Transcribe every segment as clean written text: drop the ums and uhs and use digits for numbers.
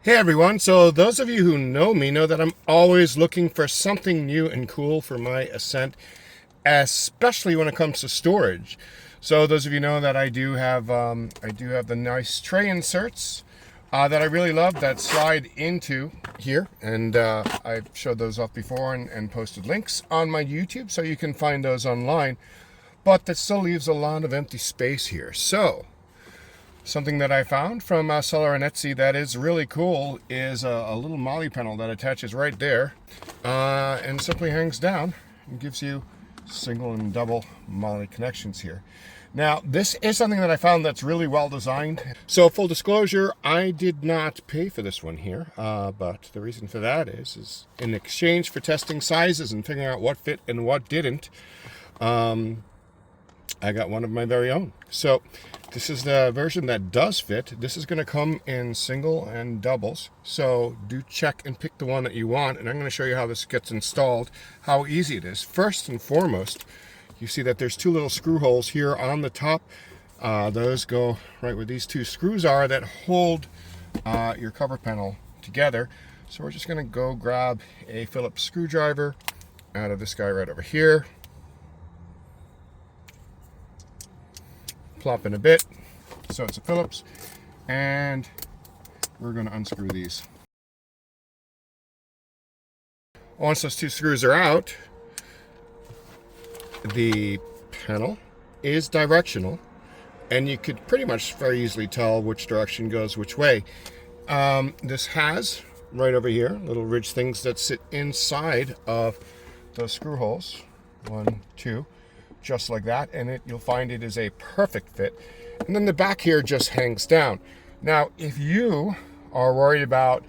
Hey everyone, so those of you who know me know that I'm always looking for something new and cool for my Ascent, especially when it comes to storage. So those of you know that I do have the nice tray inserts that I really love that slide into here, and I've showed those off before and posted links on my YouTube, so you can find those online. But that still leaves a lot of empty space here. So something that I found from a seller on Etsy that is really cool is a little MOLLE panel that attaches right there and simply hangs down and gives you single and double MOLLE connections here. Now, this is something that I found that's really well designed. So full disclosure, I did not pay for this one here, but the reason for that is in exchange for testing sizes and figuring out what fit and what didn't, I got one of my very own. So this is the version that does fit. This is going to come in single and doubles. So do check and pick the one that you want. And I'm going to show you how this gets installed, how easy it is. First and foremost, you see that there's two little screw holes here on the top. Those go right where these two screws are that hold your cover panel together. So we're just going to go grab a Phillips screwdriver out of this guy right over here. Plop in a bit, so it's a Phillips, and we're going to unscrew these. Once those two screws are out, the panel is directional, and you could pretty much very easily tell which direction goes which way. This has, right over here, little ridge things that sit inside of those screw holes. 1, 2. Just like that, and you'll find it is a perfect fit. And then the back here just hangs down. Now, if you are worried about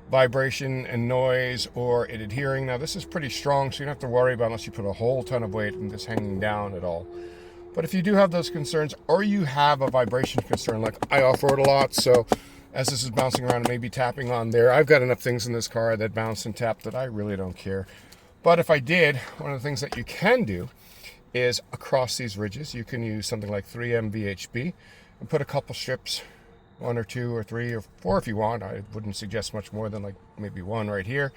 vibration and noise or it adhering, now this is pretty strong, so you don't have to worry about unless you put a whole ton of weight in this hanging down at all. But if you do have those concerns, or you have a vibration concern, like I off-road a lot, so as this is bouncing around and maybe tapping on there, I've got enough things in this car that bounce and tap that I really don't care. But if I did, one of the things that you can do is across these ridges, you can use something like 3M VHB and put a couple strips, 1 or 2 or 3 or 4 if you want. I wouldn't suggest much more than like maybe 1 right here.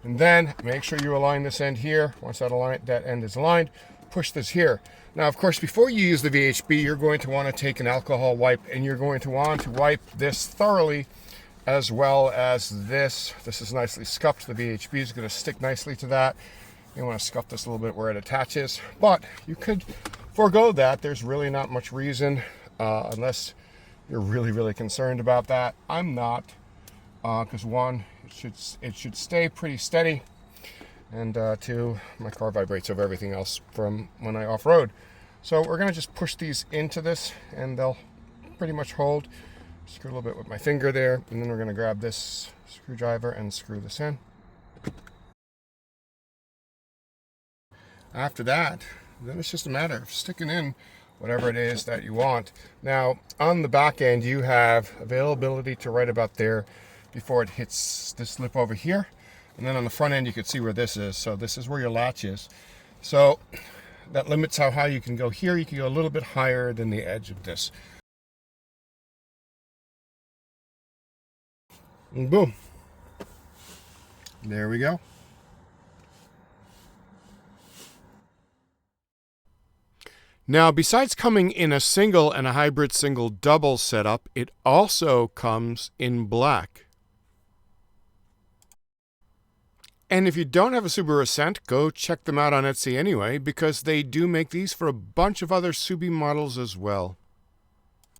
And then make sure you align this end here. Once that end is aligned, push this here. Now, of course, before you use the VHB, you're going to want to take an alcohol wipe, and you're going to want to wipe this thoroughly, as well as this. This is nicely scuffed. The VHB is going to stick nicely to that. You want to scuff this a little bit where it attaches, but you could forego that. There's really not much reason, unless you're really concerned about that. I'm not, because 1, it should stay pretty steady, and 2, my car vibrates over everything else from when I off-road. So we're going to just push these into this, and they'll pretty much hold. Screw a little bit with my finger there, and then we're going to grab this screwdriver and screw this in. After that, then it's just a matter of sticking in whatever it is that you want. Now, on the back end, you have availability to right about there before it hits this lip over here. And then on the front end, you can see where this is. So this is where your latch is. So that limits how high you can go here. You can go a little bit higher than the edge of this. And boom. There we go. Now, besides coming in a single and a hybrid single double setup, it also comes in black. And if you don't have a Subaru Ascent, go check them out on Etsy anyway, because they do make these for a bunch of other Subi models as well.